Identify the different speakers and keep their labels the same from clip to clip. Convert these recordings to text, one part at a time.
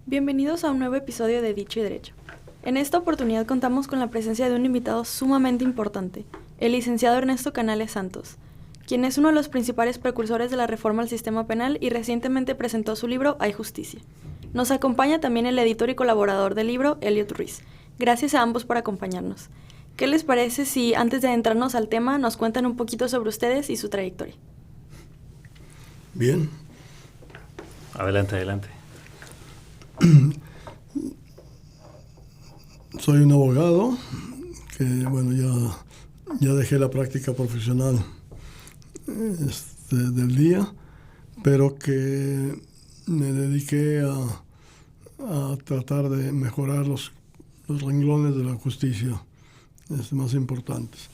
Speaker 1: Bienvenidos a un nuevo episodio de Dicho y Derecho. En esta oportunidad contamos con la presencia de un invitado sumamente importante, el licenciado Ernesto Canales Santos, quien es uno de los principales precursores de la reforma al sistema penal y recientemente presentó su libro Hay Justicia. Nos acompaña también el editor y colaborador del libro, Elliot Ruiz. Gracias a ambos por acompañarnos. ¿Qué les parece si antes de adentrarnos al tema nos cuentan un poquito sobre ustedes y su trayectoria?
Speaker 2: Bien.
Speaker 3: Adelante.
Speaker 2: Soy un abogado que, ya dejé la práctica profesional del día, pero que me dediqué a tratar de mejorar los renglones de la justicia más importantes.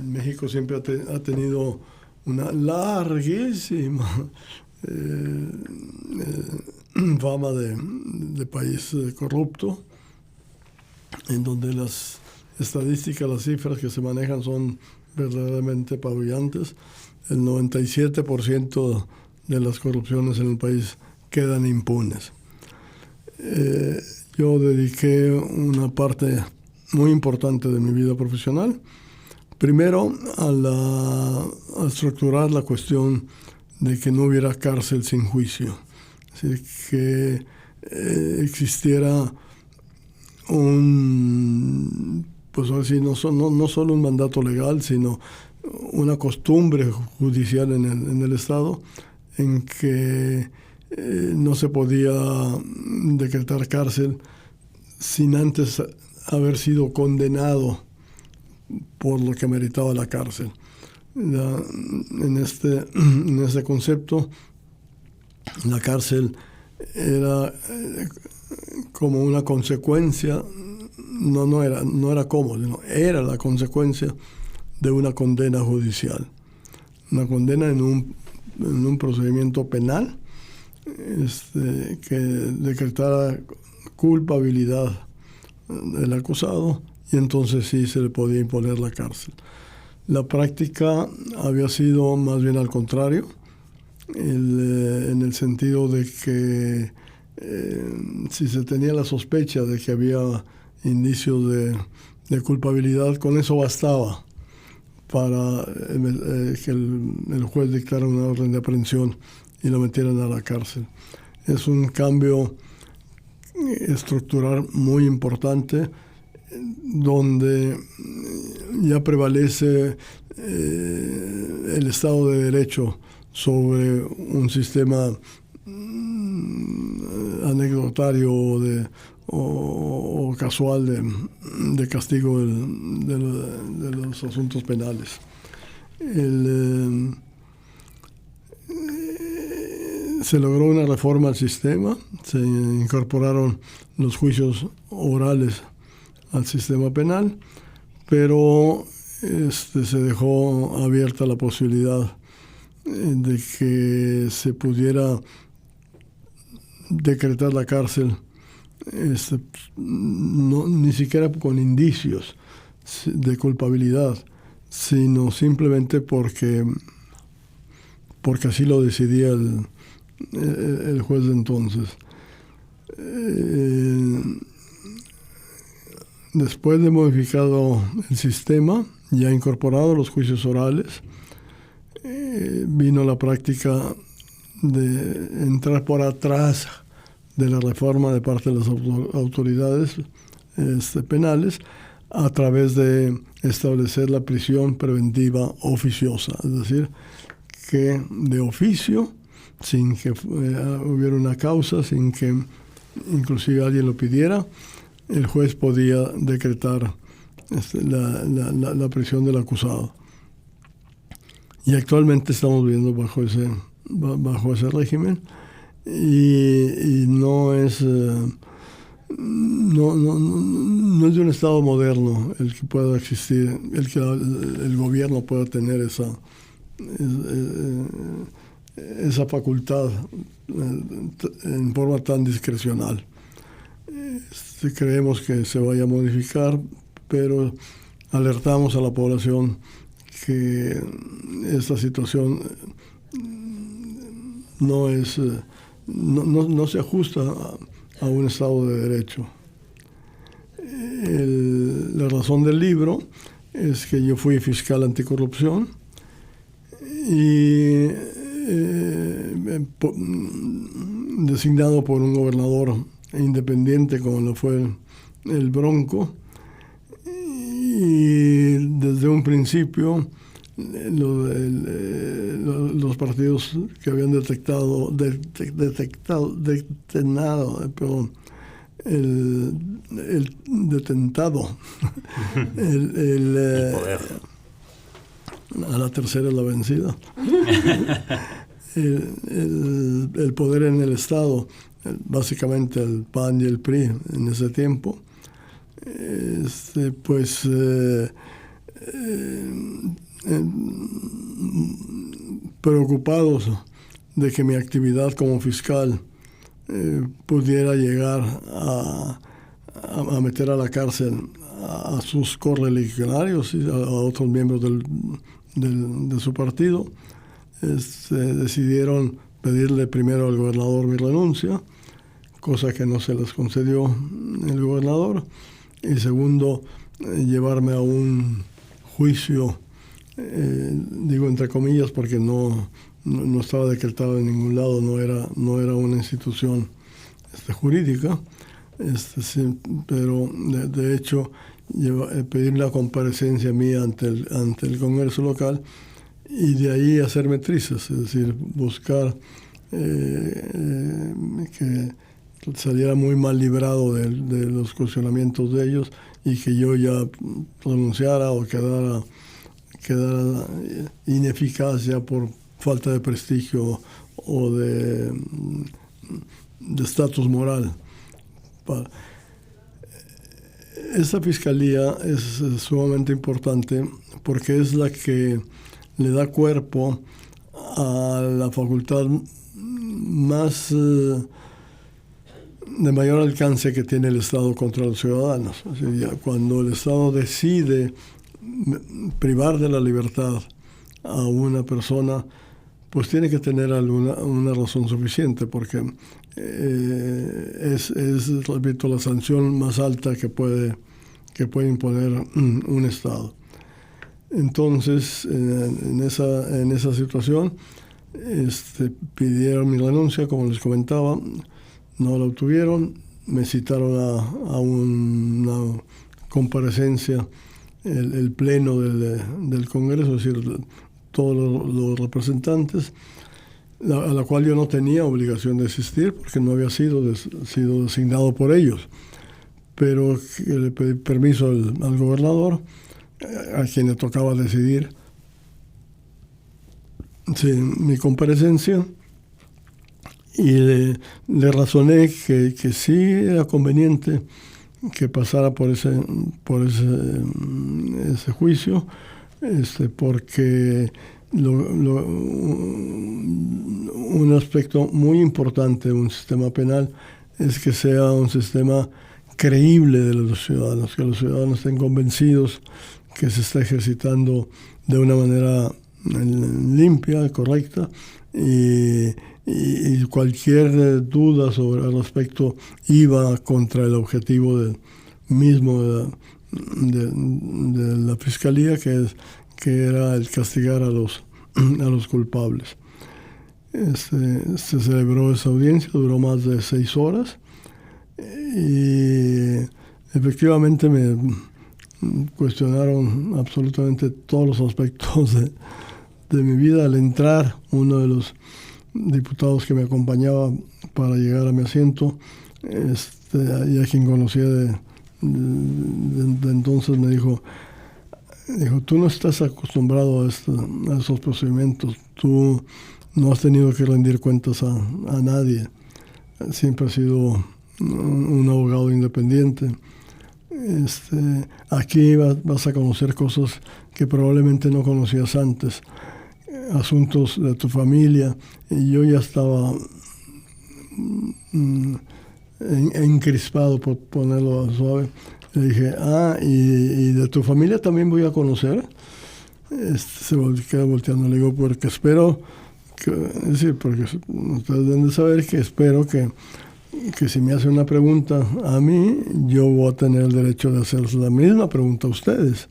Speaker 2: México siempre ha tenido una larguísima fama de país corrupto, en donde las estadísticas, las cifras que se manejan son verdaderamente apabullantes. El 97% de las corrupciones en el país quedan impunes. Yo dediqué una parte muy importante de mi vida profesional, primero a estructurar la cuestión de que no hubiera cárcel sin juicio, es decir, que existiera no solo un mandato legal, sino una costumbre judicial en el Estado en que no se podía decretar cárcel sin antes haber sido condenado por lo que meritaba la cárcel. En este concepto, la cárcel era como una consecuencia, no era como, sino era la consecuencia de una condena judicial. Una condena en un procedimiento penal que decretara culpabilidad del acusado, y entonces sí se le podía imponer la cárcel. La práctica había sido más bien al contrario, en el sentido de que si se tenía la sospecha de que había indicios de culpabilidad, con eso bastaba para que el juez dictara una orden de aprehensión y lo metieran a la cárcel. Es un cambio estructural muy importante, donde ya prevalece el Estado de Derecho sobre un sistema anecdotario o casual de castigo de los asuntos penales. Se logró una reforma al sistema, se incorporaron los juicios orales al sistema penal, pero se dejó abierta la posibilidad de que se pudiera decretar la cárcel ni siquiera con indicios de culpabilidad, sino simplemente porque así lo decidía el juez de entonces. Después de modificado el sistema, ya incorporado los juicios orales, vino la práctica de entrar por atrás de la reforma de parte de las autoridades penales, a través de establecer la prisión preventiva oficiosa, es decir, que de oficio, sin que hubiera una causa, sin que inclusive alguien lo pidiera, el juez podía decretar la prisión del acusado. Y actualmente estamos viviendo bajo ese régimen, y no es de un Estado moderno el que pueda existir, el que el gobierno pueda tener esa facultad en forma tan discrecional. Creemos que se vaya a modificar, pero alertamos a la población que esta situación no se ajusta a un Estado de Derecho. La razón del libro es que yo fui fiscal anticorrupción y designado por un gobernador independiente como lo fue el Bronco, y desde un principio los partidos que habían detectado
Speaker 3: el poder.
Speaker 2: A la tercera es la vencida. el poder en el Estado, básicamente el PAN y el PRI en ese tiempo, preocupados de que mi actividad como fiscal pudiera llegar a meter a la cárcel a sus correligionarios y a otros miembros de su partido, decidieron pedirle primero al gobernador mi renuncia, cosa que no se les concedió el gobernador, y segundo, llevarme a un juicio, digo entre comillas porque no estaba decretado en ningún lado, no era una institución jurídica, sí, pero de hecho pedir la comparecencia mía ante el Congreso local y de ahí hacerme trizas, es decir, buscar que saliera muy mal librado de los cuestionamientos de ellos y que yo ya renunciara o quedara ineficaz ya por falta de prestigio o de estatus moral. Esta fiscalía es sumamente importante porque es la que le da cuerpo a la facultad más de mayor alcance que tiene el Estado contra los ciudadanos. O sea, cuando el Estado decide privar de la libertad a una persona, pues tiene que tener una razón suficiente, porque es, repito, la sanción más alta que puede imponer un Estado. Entonces, en esa situación, pidieron mi renuncia, como les comentaba, no la obtuvieron, me citaron a una comparecencia, el pleno del Congreso, es decir, todos los representantes, a la cual yo no tenía obligación de asistir porque no había sido designado por ellos, pero le pedí permiso al gobernador, a quien le tocaba decidir mi comparecencia, y le razoné que sí era conveniente que pasara por ese juicio, porque un aspecto muy importante de un sistema penal es que sea un sistema creíble de los ciudadanos, que los ciudadanos estén convencidos que se está ejercitando de una manera limpia, correcta, y cualquier duda al respecto iba contra el objetivo mismo de la Fiscalía, que era el castigar a los culpables. Se celebró esa audiencia, duró más de 6 horas, y efectivamente me cuestionaron absolutamente todos los aspectos de mi vida. Al entrar, uno de los diputados que me acompañaba para llegar a mi asiento, y a quien conocía de entonces, me dijo, tú no estás acostumbrado a esos procedimientos, tú no has tenido que rendir cuentas a nadie, siempre has sido un abogado independiente. Aquí vas a conocer cosas que probablemente no conocías antes, asuntos de tu familia, y yo ya estaba encrispado, por ponerlo suave. Le dije, y de tu familia también voy a conocer. Se queda volteando, le digo, porque espero, porque ustedes deben de saber que espero que que si me hace una pregunta a mí, yo voy a tener el derecho de hacer la misma pregunta a ustedes.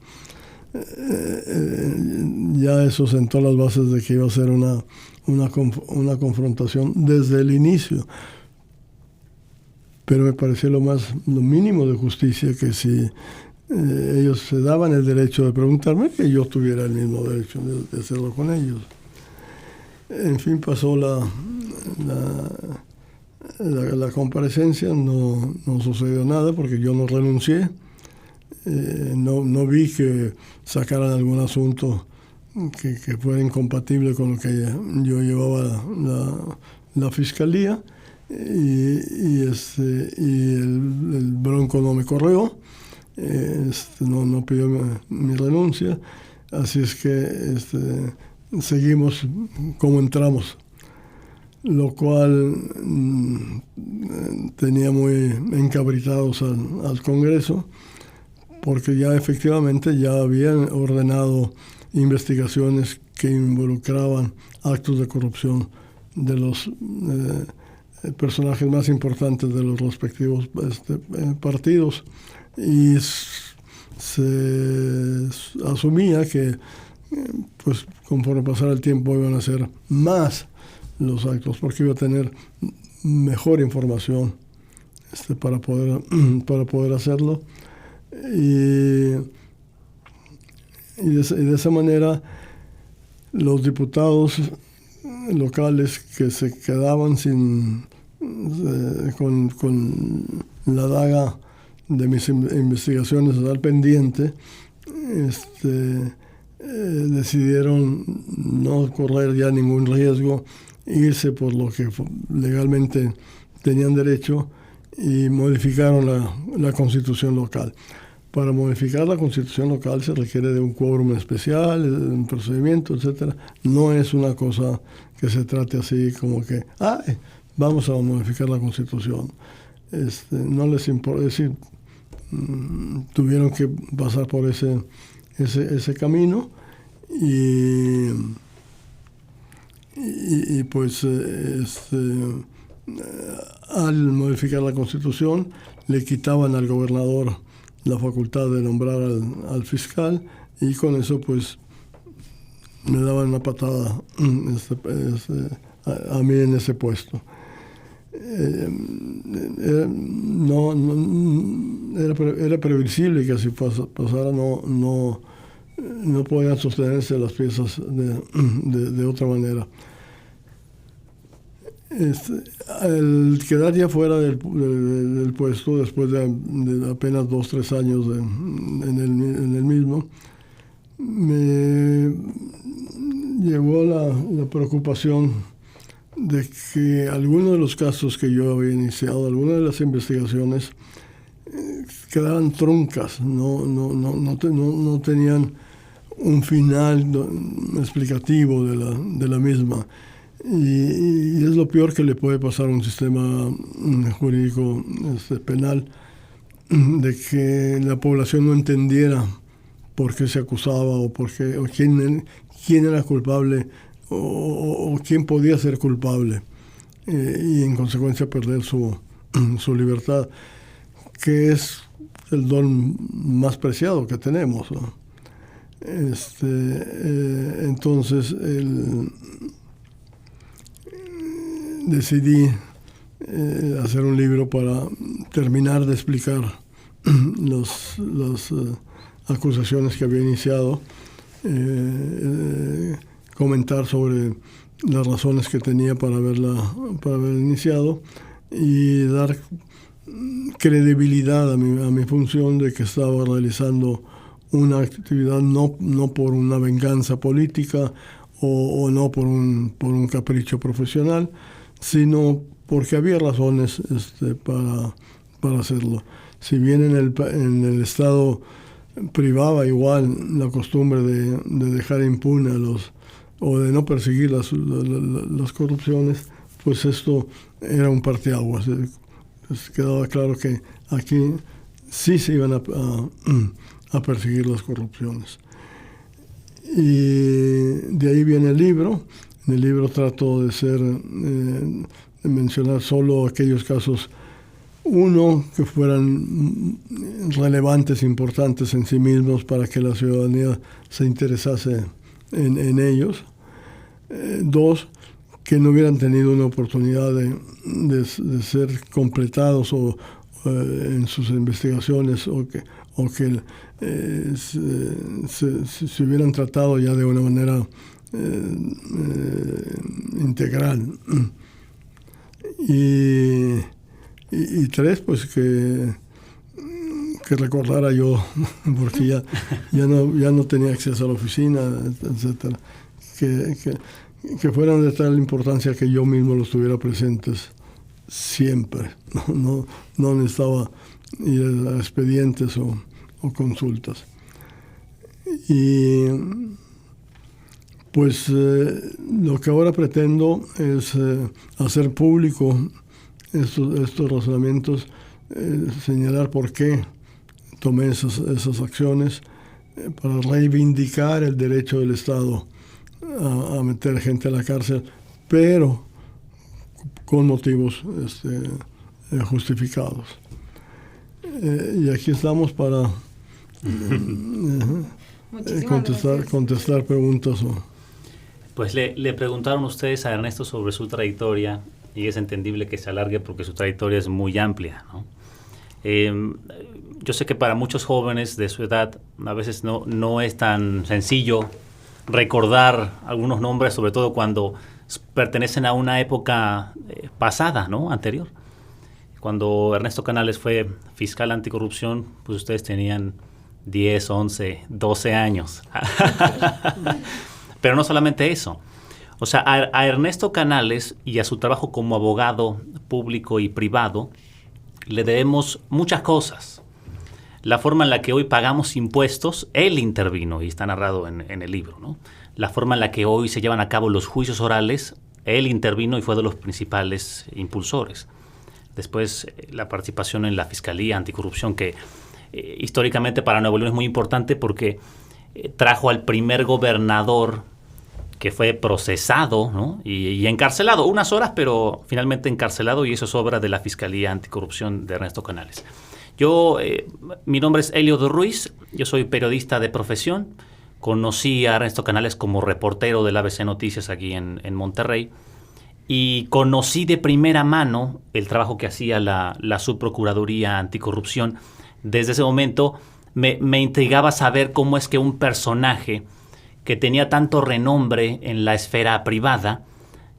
Speaker 2: Ya eso sentó las bases de que iba a ser una confrontación desde el inicio. Pero me pareció lo mínimo de justicia que si ellos se daban el derecho de preguntarme, que yo tuviera el mismo derecho de hacerlo con ellos. En fin, pasó la comparecencia, no sucedió nada porque yo no renuncié. No vi que sacaran algún asunto que fuera incompatible con lo que yo llevaba la fiscalía, y el Bronco no me corrió, no pidió mi renuncia, así es que seguimos como entramos, lo cual tenía muy encabritados al Congreso, porque ya efectivamente ya habían ordenado investigaciones que involucraban actos de corrupción de los personajes más importantes de los respectivos partidos, y se asumía que pues conforme pasara el tiempo iban a ser más los actos, porque iba a tener mejor información para poder hacerlo. Y de esa manera los diputados locales que se quedaban con la daga de mis investigaciones al pendiente, decidieron no correr ya ningún riesgo, irse por lo que legalmente tenían derecho, y modificaron la constitución local. Para modificar la constitución local se requiere de un quórum especial, un procedimiento, etc. No es una cosa que se trate así como que, vamos a modificar la constitución. No les importa, es decir, tuvieron que pasar por ese camino, y pues al modificar la constitución le quitaban al gobernador la facultad de nombrar al fiscal, y con eso pues me daban una patada a mí en ese puesto. Era previsible que así pasara, no podían sostenerse las piezas de otra manera. Al quedar ya fuera del puesto, después de apenas 2-3 años en el mismo, me llevó la preocupación de que algunos de los casos que yo había iniciado, algunas de las investigaciones, quedaban truncas, no tenían un final explicativo de la misma. Y es lo peor que le puede pasar a un sistema jurídico penal, de que la población no entendiera por qué se acusaba, o quién era culpable, o quién podía ser culpable, y en consecuencia perder su libertad, que es el don más preciado que tenemos, ¿no? Entonces decidí hacer un libro para terminar de explicar las acusaciones que había iniciado, comentar sobre las razones que tenía para haber iniciado, y dar credibilidad a mi función de que estaba realizando una actividad no por una venganza política o no por un capricho profesional, sino porque había razones para hacerlo. Si bien en el Estado privaba igual la costumbre de dejar impune o de no perseguir las corrupciones, pues esto era un parteaguas. Quedaba claro que aquí sí se iban a perseguir las corrupciones. Y de ahí viene el libro. En el libro trato de mencionar solo aquellos casos, uno, que fueran relevantes, importantes en sí mismos para que la ciudadanía se interesase en ellos. Dos, que no hubieran tenido una oportunidad de ser completados en sus investigaciones o que se hubieran tratado ya de una manera integral. Y tres, pues que recordara yo, porque ya no tenía acceso a la oficina, etcétera, que fueran de tal importancia que yo mismo los tuviera presentes siempre. No necesitaba ir a expedientes o consultas. Y pues lo que ahora pretendo es hacer público estos razonamientos, señalar por qué tomé esas acciones, para reivindicar el derecho del Estado a meter gente a la cárcel, pero con motivos justificados. Y aquí estamos para contestar preguntas.
Speaker 3: Pues le preguntaron ustedes a Ernesto sobre su trayectoria, y es entendible que se alargue porque su trayectoria es muy amplia, ¿no? Yo sé que para muchos jóvenes de su edad a veces no es tan sencillo recordar algunos nombres, sobre todo cuando pertenecen a una época pasada, ¿no? Anterior. Cuando Ernesto Canales fue fiscal anticorrupción, pues ustedes tenían 10, 11, 12 años. Pero no solamente eso. O sea, a Ernesto Canales y a su trabajo como abogado público y privado le debemos muchas cosas. La forma en la que hoy pagamos impuestos, él intervino, y está narrado en el libro, ¿no? La forma en la que hoy se llevan a cabo los juicios orales, él intervino y fue de los principales impulsores. Después, la participación en la Fiscalía Anticorrupción, que históricamente para Nuevo León es muy importante porque trajo al primer gobernador que fue procesado, ¿no? y encarcelado, unas horas, pero finalmente encarcelado, y eso es obra de la Fiscalía Anticorrupción de Ernesto Canales. Mi nombre es Elio Ruiz, yo soy periodista de profesión, conocí a Ernesto Canales como reportero del ABC Noticias aquí en Monterrey, y conocí de primera mano el trabajo que hacía la Subprocuraduría Anticorrupción. Desde ese momento me intrigaba saber cómo es que un personaje que tenía tanto renombre en la esfera privada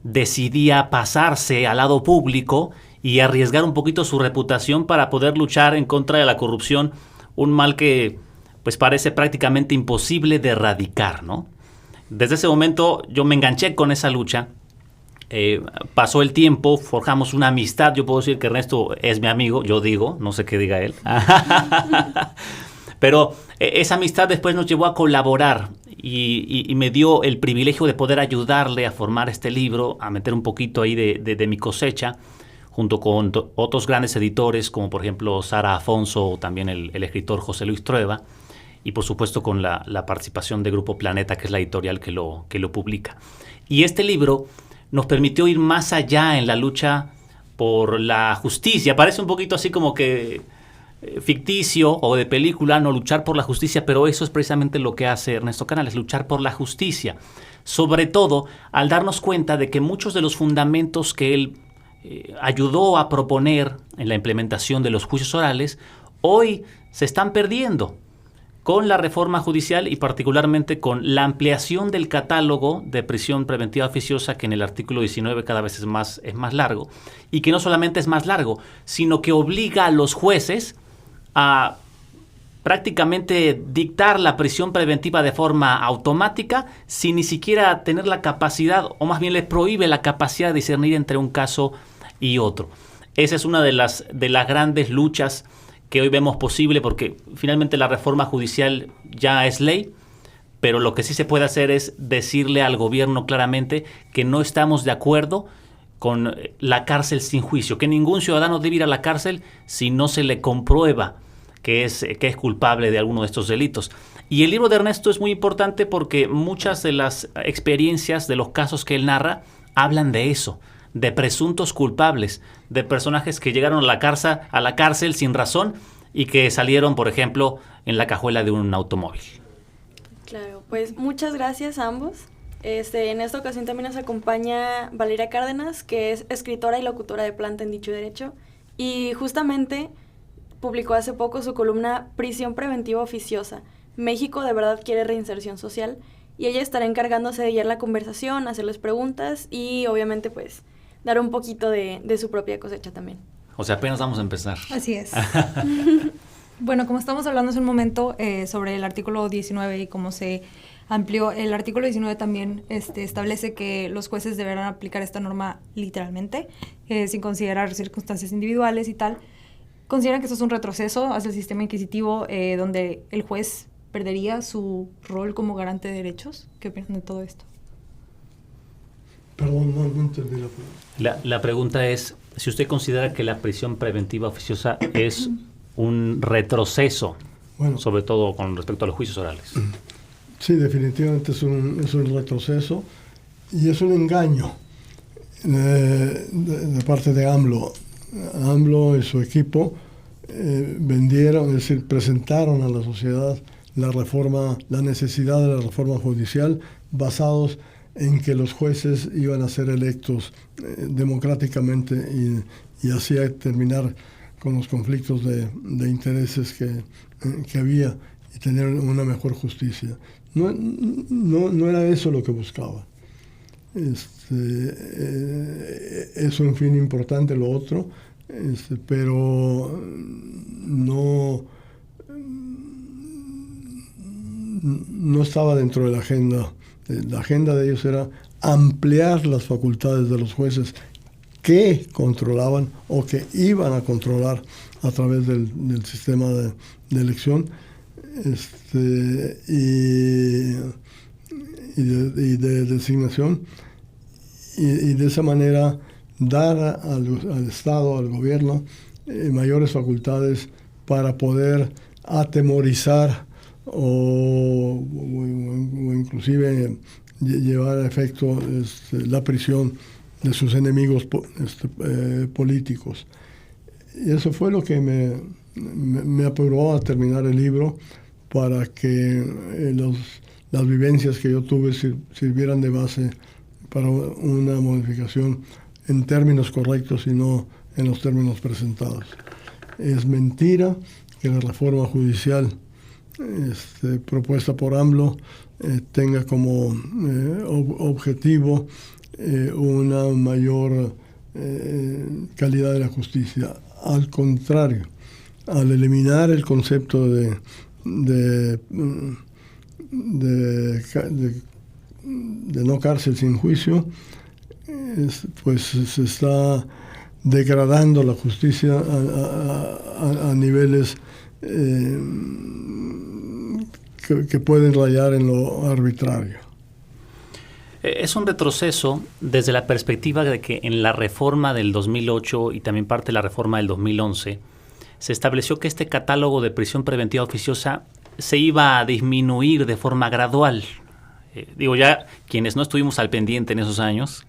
Speaker 3: decidía pasarse al lado público y arriesgar un poquito su reputación para poder luchar en contra de la corrupción, un mal que pues parece prácticamente imposible de erradicar, ¿no? Desde ese momento yo me enganché con esa lucha. Pasó el tiempo, forjamos una amistad. Yo puedo decir que Ernesto es mi amigo, yo digo, no sé qué diga él. Pero esa amistad después nos llevó a colaborar y me dio el privilegio de poder ayudarle a formar este libro, a meter un poquito ahí de mi cosecha, junto con otros grandes editores, como por ejemplo Sara Afonso, o también el escritor José Luis Trueba, y por supuesto con la participación de Grupo Planeta, que es la editorial que lo publica. Y este libro nos permitió ir más allá en la lucha por la justicia. Parece un poquito así como que ficticio o de película, no luchar por la justicia, pero eso es precisamente lo que hace Ernesto Canales, luchar por la justicia. Sobre todo al darnos cuenta de que muchos de los fundamentos que él ayudó a proponer en la implementación de los juicios orales, hoy se están perdiendo con la reforma judicial y particularmente con la ampliación del catálogo de prisión preventiva oficiosa, que en el artículo 19 cada vez es más largo, y que no solamente es más largo, sino que obliga a los jueces a prácticamente dictar la prisión preventiva de forma automática sin ni siquiera tener la capacidad, o más bien le prohíbe la capacidad de discernir entre un caso y otro. Esa es una de las grandes luchas que hoy vemos posible, porque finalmente la reforma judicial ya es ley, pero lo que sí se puede hacer es decirle al gobierno claramente que no estamos de acuerdo con la cárcel sin juicio, que ningún ciudadano debe ir a la cárcel si no se le comprueba que es culpable de alguno de estos delitos. Y el libro de Ernesto es muy importante porque muchas de las experiencias de los casos que él narra hablan de eso, de presuntos culpables, de personajes que llegaron a la cárcel sin razón y que salieron, por ejemplo, en la cajuela de un automóvil.
Speaker 1: Claro, pues muchas gracias a ambos. En esta ocasión también nos acompaña Valeria Cárdenas, que es escritora y locutora de Planta en Dicho y Derecho, y justamente publicó hace poco su columna Prisión Preventiva Oficiosa. México de verdad quiere reinserción social, y ella estará encargándose de guiar la conversación, hacerles preguntas y obviamente pues dar un poquito de su propia cosecha también.
Speaker 3: O sea, apenas vamos a empezar.
Speaker 4: Así es. Bueno, como estamos hablando hace un momento sobre el artículo 19 y cómo se amplió, el artículo 19 también establece que los jueces deberán aplicar esta norma literalmente, sin considerar circunstancias individuales y tal. ¿Consideran que esto es un retroceso hacia el sistema inquisitivo donde el juez perdería su rol como garante de derechos? ¿Qué opinan de todo esto?
Speaker 2: Perdón, no entendí la pregunta.
Speaker 3: La pregunta es si usted considera que la prisión preventiva oficiosa es un retroceso, bueno, sobre todo con respecto a los juicios orales.
Speaker 2: Sí, definitivamente es un retroceso y es un engaño de parte de AMLO. AMLO y su equipo vendieron, es decir, presentaron a la sociedad la necesidad de la reforma judicial basados en que los jueces iban a ser electos democráticamente y así a terminar con los conflictos de intereses que había y tener una mejor justicia. No era eso lo que buscaba. Es un fin importante lo otro, pero no estaba dentro de la agenda. La agenda de ellos era ampliar las facultades de los jueces que controlaban o que iban a controlar a través del sistema de elección y de designación y de esa manera dar al Estado, al gobierno, mayores facultades para poder atemorizar o inclusive llevar a efecto la prisión de sus enemigos políticos. Y eso fue lo que me apuró a terminar el libro para que las vivencias que yo tuve sirvieran de base para una modificación en términos correctos y no en los términos presentados. Es mentira que la reforma judicial propuesta por AMLO tenga como objetivo una mayor calidad de la justicia. Al contrario, al eliminar el concepto de no cárcel sin juicio, pues se está degradando la justicia a niveles que pueden rayar en lo arbitrario.
Speaker 3: Es un retroceso desde la perspectiva de que en la reforma del 2008 y también parte de la reforma del 2011 se estableció que este catálogo de prisión preventiva oficiosa se iba a disminuir de forma gradual. Ya quienes no estuvimos al pendiente en esos años,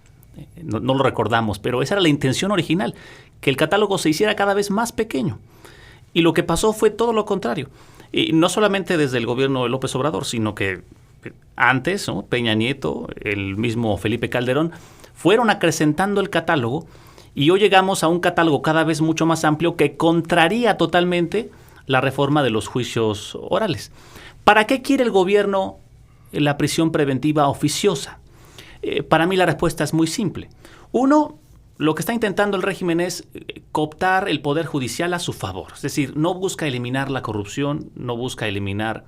Speaker 3: no lo recordamos, pero esa era la intención original, que el catálogo se hiciera cada vez más pequeño. Y lo que pasó fue todo lo contrario. Y no solamente desde el gobierno de López Obrador, sino que antes, ¿no? Peña Nieto, el mismo Felipe Calderón, fueron acrecentando el catálogo y hoy llegamos a un catálogo cada vez mucho más amplio que contraría totalmente la reforma de los juicios orales. ¿Para qué quiere el gobierno la prisión preventiva oficiosa? Para mí la respuesta es muy simple. Uno, lo que está intentando el régimen es cooptar el poder judicial a su favor. Es decir, no busca eliminar la corrupción, no busca eliminar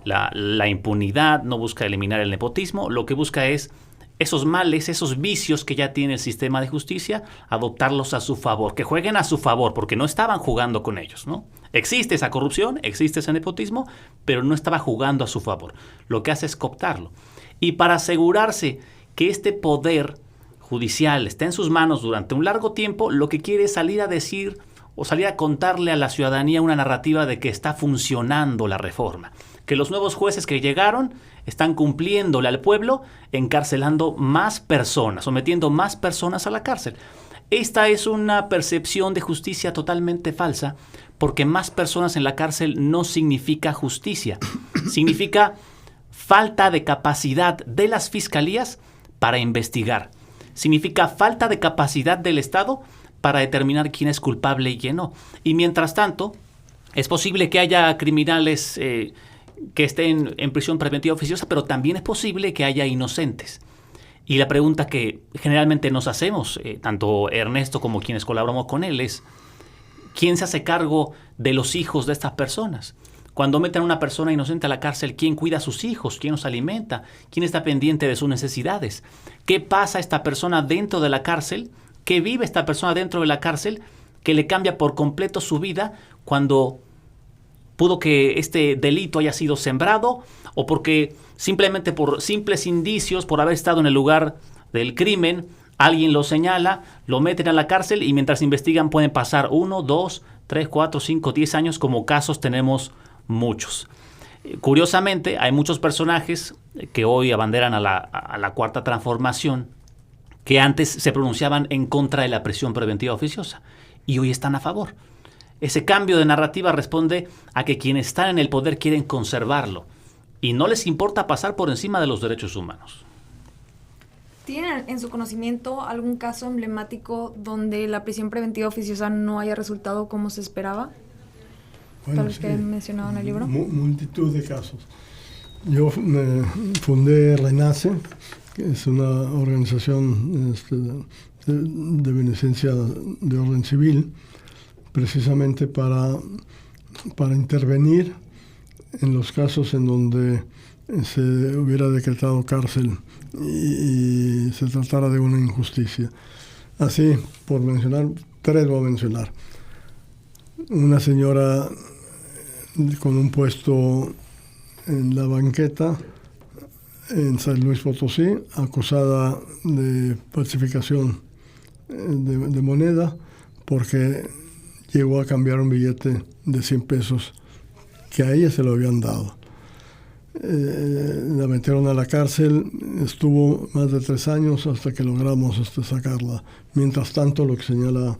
Speaker 3: la impunidad, no busca eliminar el nepotismo. Lo que busca es esos males, esos vicios que ya tiene el sistema de justicia, adoptarlos a su favor, que jueguen a su favor, porque no estaban jugando con ellos, ¿no? Existe esa corrupción, existe ese nepotismo, pero no estaba jugando a su favor. Lo que hace es cooptarlo. Y para asegurarse que este poder judicial está en sus manos durante un largo tiempo, lo que quiere es salir a decir o salir a contarle a la ciudadanía una narrativa de que está funcionando la reforma, que los nuevos jueces que llegaron están cumpliéndole al pueblo, encarcelando más personas, sometiendo más personas a la cárcel. Esta es una percepción de justicia totalmente falsa, porque más personas en la cárcel no significa justicia, significa falta de capacidad de las fiscalías para investigar, significa falta de capacidad del Estado para determinar quién es culpable y quién no. Y mientras tanto, es posible que haya criminales que estén en prisión preventiva oficiosa, pero también es posible que haya inocentes. Y la pregunta que generalmente nos hacemos, tanto Ernesto como quienes colaboramos con él, es ¿quién se hace cargo de los hijos de estas personas? Cuando meten a una persona inocente a la cárcel, ¿quién cuida a sus hijos? ¿Quién los alimenta? ¿Quién está pendiente de sus necesidades? ¿Qué pasa a esta persona dentro de la cárcel? ¿Qué vive esta persona dentro de la cárcel que le cambia por completo su vida cuando pudo que este delito haya sido sembrado o porque simplemente por simples indicios, por haber estado en el lugar del crimen, alguien lo señala, lo meten a la cárcel y mientras investigan pueden pasar 1, 2, 3, 4, 5, 10 años, como casos tenemos muchos. Curiosamente, hay muchos personajes que hoy abanderan a la Cuarta Transformación que antes se pronunciaban en contra de la prisión preventiva oficiosa y hoy están a favor. Ese cambio de narrativa responde a que quienes están en el poder quieren conservarlo y no les importa pasar por encima de los derechos humanos.
Speaker 4: ¿Tienen en su conocimiento algún caso emblemático donde la prisión preventiva oficiosa no haya resultado como se esperaba?
Speaker 2: Bueno,
Speaker 4: Tal vez que he mencionado en el libro.
Speaker 2: Multitud de casos. Yo fundé RENACE, que es una organización de beneficencia de orden civil, precisamente para intervenir en los casos en donde se hubiera decretado cárcel y se tratara de una injusticia. Así, por mencionar, 3 voy a mencionar. Una señora con un puesto en la banqueta en San Luis Potosí, acusada de falsificación de moneda porque llegó a cambiar un billete de 100 pesos que a ella se lo habían dado. La metieron a la cárcel, estuvo más de 3 años hasta que logramos sacarla. Mientras tanto, lo que señala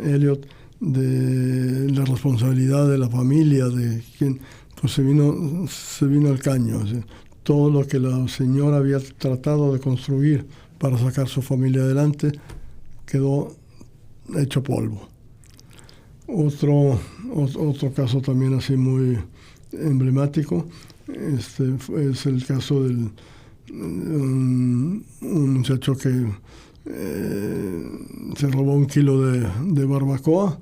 Speaker 2: Elliot de la responsabilidad de la familia, de quien pues se vino al caño. O sea, todo lo que la señora había tratado de construir para sacar su familia adelante quedó hecho polvo. Otro caso también así muy emblemático es el caso de un muchacho que se robó 1 kilo de barbacoa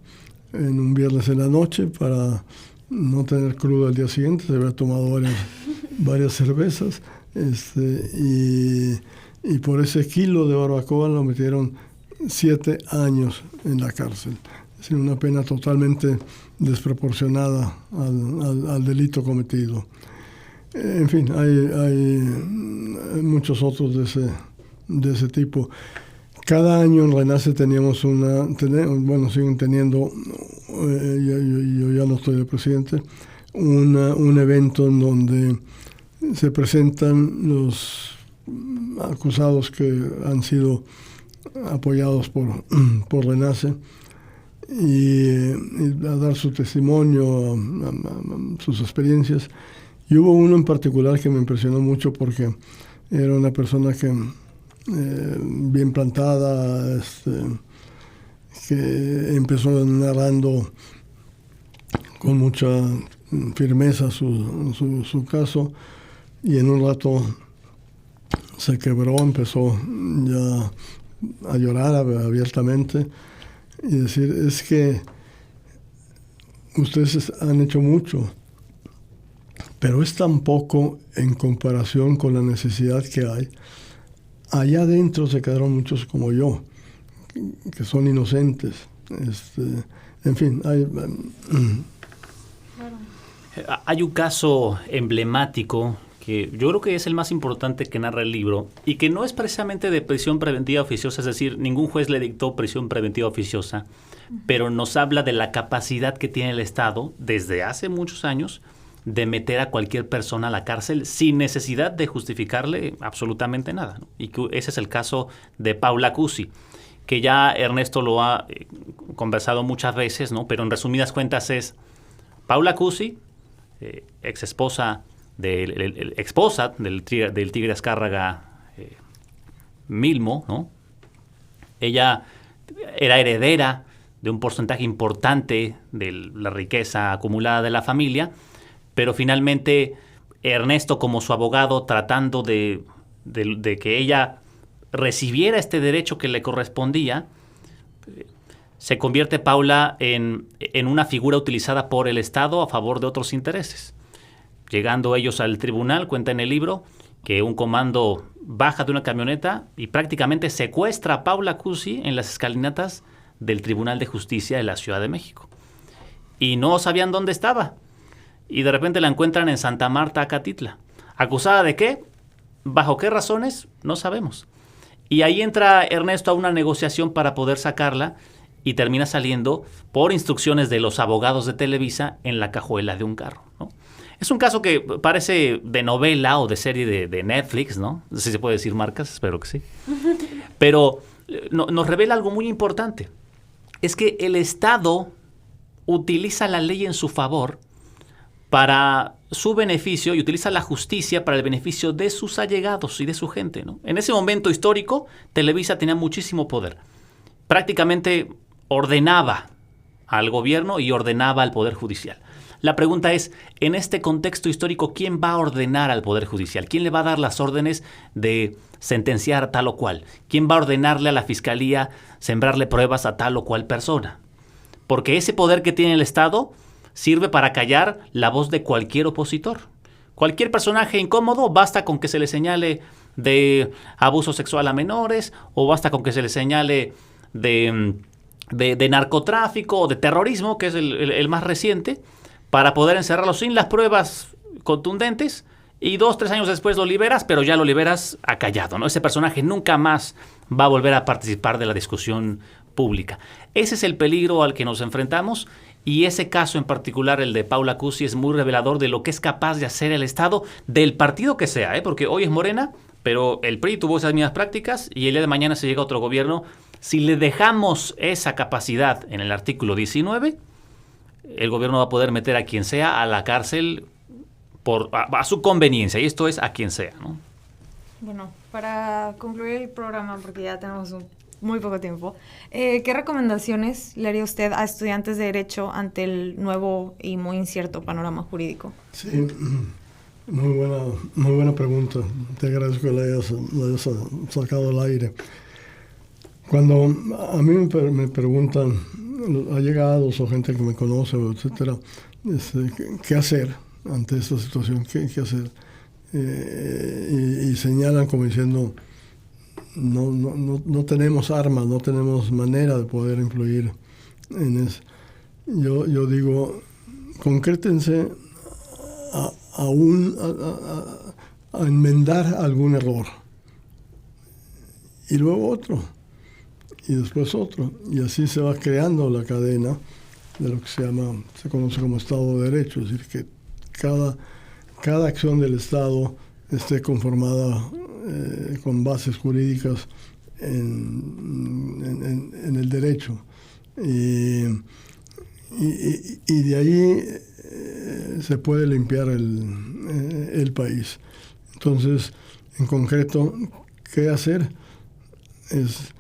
Speaker 2: en un viernes en la noche para no tener crudo al día siguiente. Se había tomado varias cervezas y por ese kilo de barbacoa lo metieron 7 años en la cárcel. Es decir, una pena totalmente desproporcionada al delito cometido. En fin, hay muchos otros de ese tipo. Cada año en RENACE teníamos siguen teniendo, yo ya no estoy de presidente, un evento en donde se presentan los acusados que han sido apoyados por RENACE y a dar su testimonio, sus experiencias. Y hubo uno en particular que me impresionó mucho porque era una persona que bien plantada, que empezó narrando con mucha firmeza su caso y en un rato se quebró, empezó ya a llorar abiertamente y decir, es que ustedes han hecho mucho, pero es tan poco en comparación con la necesidad que hay. Allá adentro se quedaron muchos como yo, que son inocentes. En fin,
Speaker 3: Hay un caso emblemático que yo creo que es el más importante que narra el libro y que no es precisamente de prisión preventiva oficiosa, es decir, ningún juez le dictó prisión preventiva oficiosa, pero nos habla de la capacidad que tiene el Estado desde hace muchos años de meter a cualquier persona a la cárcel sin necesidad de justificarle absolutamente nada, ¿no? Y que ese es el caso de Paula Cusi, que ya Ernesto lo ha conversado muchas veces, ¿no? Pero en resumidas cuentas es Paula Cusi, ex esposa del Tigre Azcárraga, Milmo, ¿no? Ella era heredera de un porcentaje importante de la riqueza acumulada de la familia, pero finalmente Ernesto, como su abogado, tratando de que ella recibiera este derecho que le correspondía, se convierte Paula en una figura utilizada por el Estado a favor de otros intereses. Llegando ellos al tribunal, cuenta en el libro que un comando baja de una camioneta y prácticamente secuestra a Paula Cusi en las escalinatas del Tribunal de Justicia de la Ciudad de México. Y no sabían dónde estaba. Y de repente la encuentran en Santa Marta, Acatitla. ¿Acusada de qué? ¿Bajo qué razones? No sabemos. Y ahí entra Ernesto a una negociación para poder sacarla y termina saliendo por instrucciones de los abogados de Televisa en la cajuela de un carro, ¿no? Es un caso que parece de novela o de serie de Netflix, ¿no? No sé si se puede decir marcas, espero que sí. Pero nos revela algo muy importante. Es que el Estado utiliza la ley en su favor para su beneficio y utiliza la justicia para el beneficio de sus allegados y de su gente, ¿no? En ese momento histórico, Televisa tenía muchísimo poder. Prácticamente ordenaba al gobierno y ordenaba al Poder Judicial. La pregunta es, en este contexto histórico, ¿quién va a ordenar al Poder Judicial? ¿Quién le va a dar las órdenes de sentenciar a tal o cual? ¿Quién va a ordenarle a la Fiscalía sembrarle pruebas a tal o cual persona? Porque ese poder que tiene el Estado sirve para callar la voz de cualquier opositor. Cualquier personaje incómodo, basta con que se le señale de abuso sexual a menores, o basta con que se le señale de narcotráfico o de terrorismo, que es el más reciente, para poder encerrarlo sin las pruebas contundentes, y 2, 3 años después lo liberas, pero ya lo liberas acallado, ¿no? Ese personaje nunca más va a volver a participar de la discusión pública. Ese es el peligro al que nos enfrentamos, y ese caso en particular, el de Paula Cusi, es muy revelador de lo que es capaz de hacer el Estado, del partido que sea, ¿eh? Porque hoy es Morena, pero el PRI tuvo esas mismas prácticas y el día de mañana se llega a otro gobierno. Si le dejamos esa capacidad en el artículo 19, el gobierno va a poder meter a quien sea a la cárcel a su conveniencia, y esto es a quien sea, ¿no?
Speaker 4: Bueno, para concluir el programa, porque ya tenemos muy poco tiempo, ¿qué recomendaciones le haría usted a estudiantes de Derecho ante el nuevo y muy incierto panorama jurídico?
Speaker 2: Sí, muy buena pregunta. Te agradezco que la hayas sacado al aire. Cuando a mí me preguntan, allegados o gente que me conoce, etcétera, ¿qué hacer ante esta situación? ¿Qué hacer? Y señalan como diciendo, no tenemos armas, no tenemos manera de poder influir en eso. Yo digo, concrétense a enmendar algún error. Y luego otro. Y después otro. Y así se va creando la cadena de lo que se conoce como Estado de Derecho. Es decir, que cada acción del Estado esté conformada con bases jurídicas en el derecho. Y de ahí se puede limpiar el país. Entonces, en concreto, ¿qué hacer? Es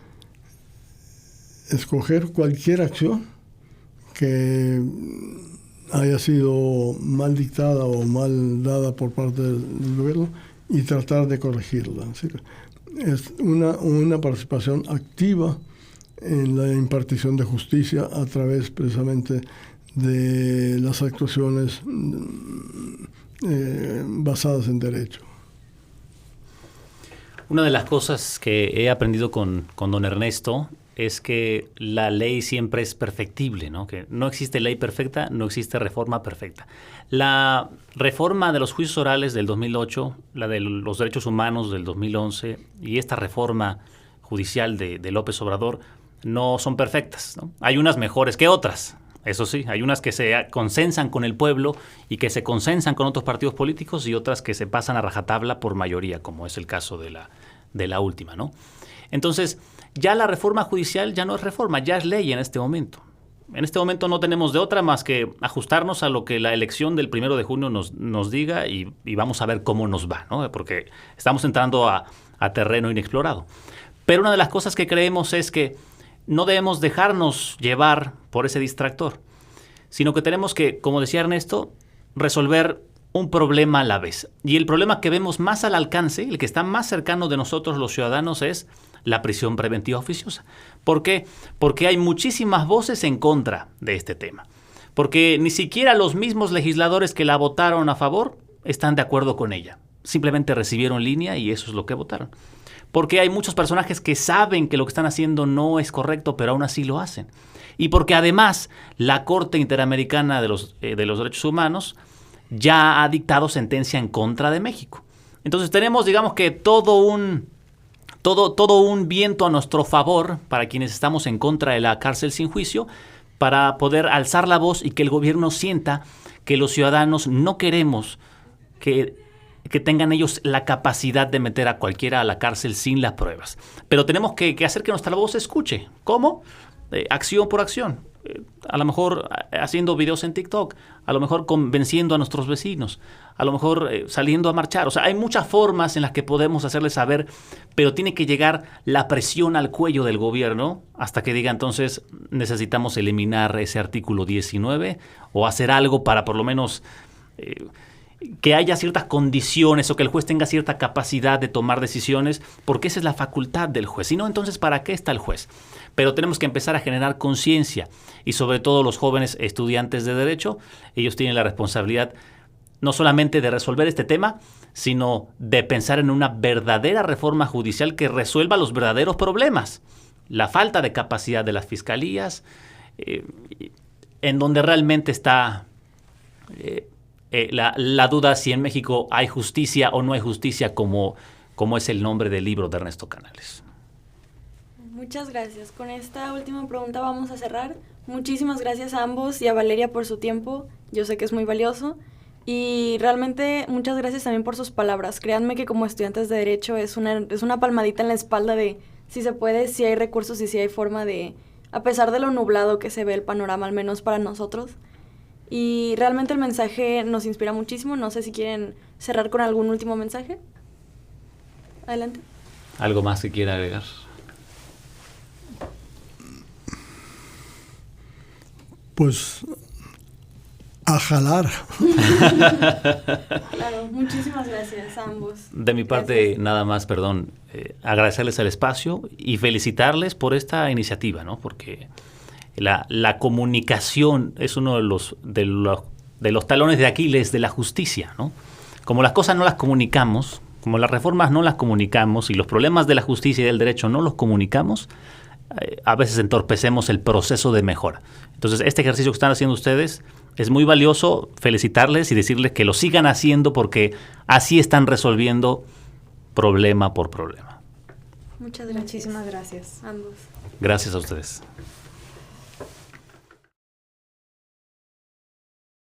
Speaker 2: escoger cualquier acción que haya sido mal dictada o mal dada por parte del gobierno y tratar de corregirla. Es una participación activa en la impartición de justicia a través precisamente de las actuaciones basadas en derecho.
Speaker 3: Una de las cosas que he aprendido con don Ernesto es que la ley siempre es perfectible, ¿no? Que no existe ley perfecta, no existe reforma perfecta. La reforma de los juicios orales del 2008, la de los derechos humanos del 2011 y esta reforma judicial de López Obrador no son perfectas, ¿no? Hay unas mejores que otras. Eso sí, hay unas que se consensan con el pueblo y que se consensan con otros partidos políticos y otras que se pasan a rajatabla por mayoría, como es el caso de la última, ¿no? Entonces, ya la reforma judicial ya no es reforma, ya es ley en este momento. En este momento no tenemos de otra más que ajustarnos a lo que la elección del 1 de junio nos diga y vamos a ver cómo nos va, ¿no? Porque estamos entrando a terreno inexplorado. Pero una de las cosas que creemos es que no debemos dejarnos llevar por ese distractor, sino que tenemos que, como decía Ernesto, resolver un problema a la vez. Y el problema que vemos más al alcance, el que está más cercano de nosotros los ciudadanos, es la prisión preventiva oficiosa. ¿Por qué? Porque hay muchísimas voces en contra de este tema. Porque ni siquiera los mismos legisladores que la votaron a favor están de acuerdo con ella. Simplemente recibieron línea y eso es lo que votaron. Porque hay muchos personajes que saben que lo que están haciendo no es correcto, pero aún así lo hacen. Y porque además la Corte Interamericana de los Derechos Humanos ya ha dictado sentencia en contra de México. Entonces tenemos, digamos que todo un viento a nuestro favor para quienes estamos en contra de la cárcel sin juicio, para poder alzar la voz y que el gobierno sienta que los ciudadanos no queremos que tengan ellos la capacidad de meter a cualquiera a la cárcel sin las pruebas. Pero tenemos que hacer que nuestra voz se escuche. ¿Cómo? Acción por acción. A lo mejor haciendo videos en TikTok, a lo mejor convenciendo a nuestros vecinos, a lo mejor saliendo a marchar. O sea, hay muchas formas en las que podemos hacerles saber, pero tiene que llegar la presión al cuello del gobierno hasta que diga entonces necesitamos eliminar ese artículo 19 o hacer algo para por lo menos que haya ciertas condiciones o que el juez tenga cierta capacidad de tomar decisiones, porque esa es la facultad del juez. Si no, entonces, ¿para qué está el juez? Pero tenemos que empezar a generar conciencia y sobre todo los jóvenes estudiantes de Derecho, ellos tienen la responsabilidad no solamente de resolver este tema, sino de pensar en una verdadera reforma judicial que resuelva los verdaderos problemas. La falta de capacidad de las fiscalías, en donde realmente está la duda si en México hay justicia o no hay justicia, como es el nombre del libro de Ernesto Canales.
Speaker 1: Muchas gracias. Con esta última pregunta vamos a cerrar. Muchísimas gracias a ambos y a Valeria por su tiempo. Yo sé que es muy valioso. Y realmente muchas gracias también por sus palabras. Créanme que como estudiantes de Derecho es una palmadita en la espalda de si se puede, si hay recursos y si hay forma de, a pesar de lo nublado que se ve el panorama, al menos para nosotros. Y realmente el mensaje nos inspira muchísimo. No sé si quieren cerrar con algún último mensaje. Adelante.
Speaker 3: ¿Algo más que quiera agregar?
Speaker 2: Pues a jalar.
Speaker 1: Claro, muchísimas gracias a ambos.
Speaker 3: De mi parte, nada más, agradecerles el espacio y felicitarles por esta iniciativa, ¿no? Porque la comunicación es uno de los talones de Aquiles de la justicia, ¿no? Como las cosas no las comunicamos, como las reformas no las comunicamos y los problemas de la justicia y del derecho no los comunicamos, a veces entorpecemos el proceso de mejora. Entonces, este ejercicio que están haciendo ustedes es muy valioso. Felicitarles y decirles que lo sigan haciendo porque así están resolviendo problema por problema.
Speaker 1: Muchas gracias.
Speaker 4: Muchísimas gracias.
Speaker 1: Ambos.
Speaker 3: Gracias a ustedes.